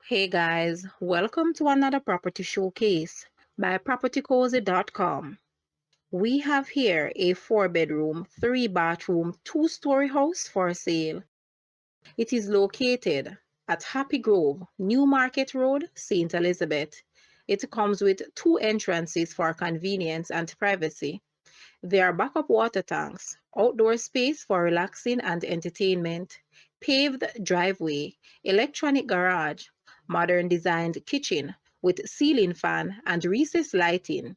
Hey guys, welcome to another property showcase by propertycozy.com. We have here a 4-bedroom, 3-bathroom, 2-story house for sale. It is located at Happy Grove, New Market Road, St. Elizabeth. It comes with 2 entrances for convenience and privacy. There are backup water tanks, outdoor space for relaxing and entertainment, paved driveway, electronic garage, modern designed kitchen with ceiling fan and recessed lighting,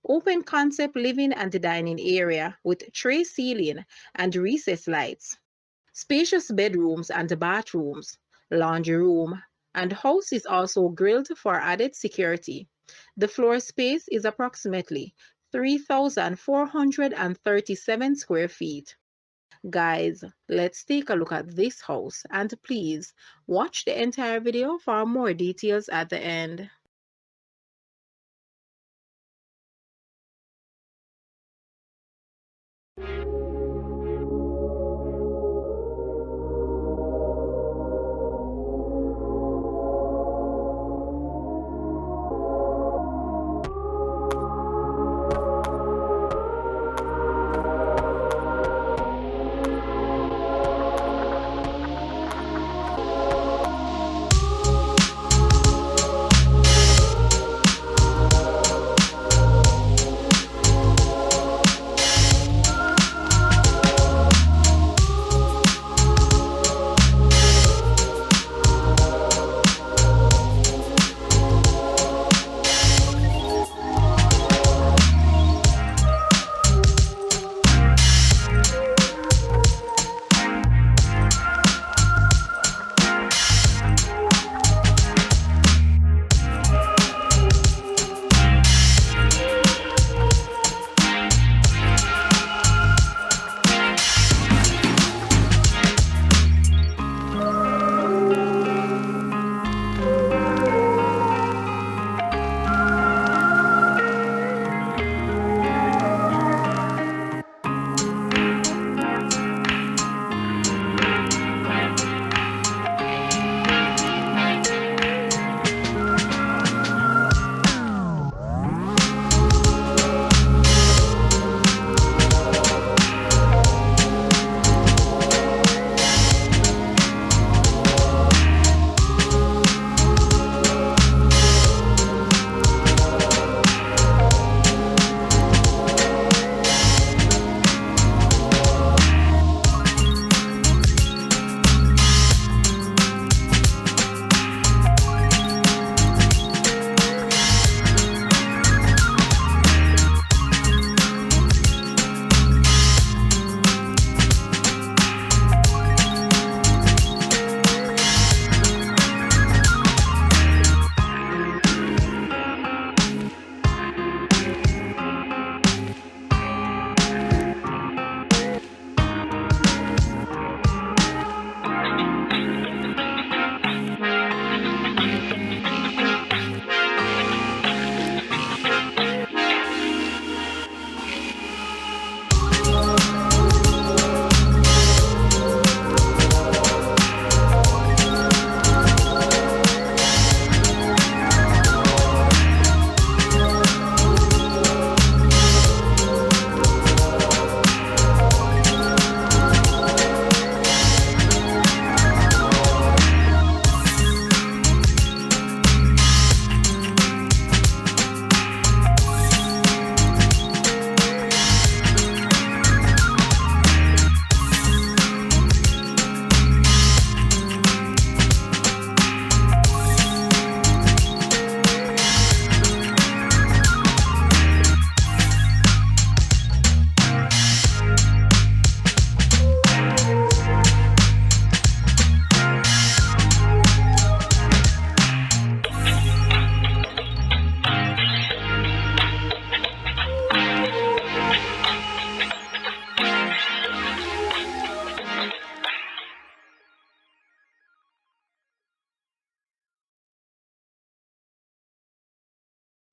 open concept living and dining area with tray ceiling and recessed lights, spacious bedrooms and bathrooms, laundry room, and house is also grilled for added security. The floor space is approximately 3,437 square feet. Guys, let's take a look at this house and please watch the entire video for more details at the end.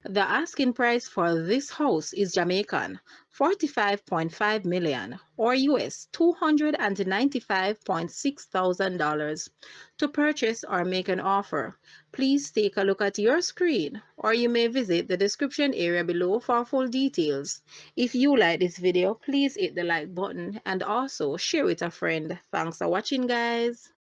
The asking price for this house is Jamaican 45.5 million or US $295.6 thousand. To purchase or make an offer, please take a look at your screen or you may visit the description area below for full details. If you like this video, please hit the like button and also share with a friend. Thanks for watching, guys.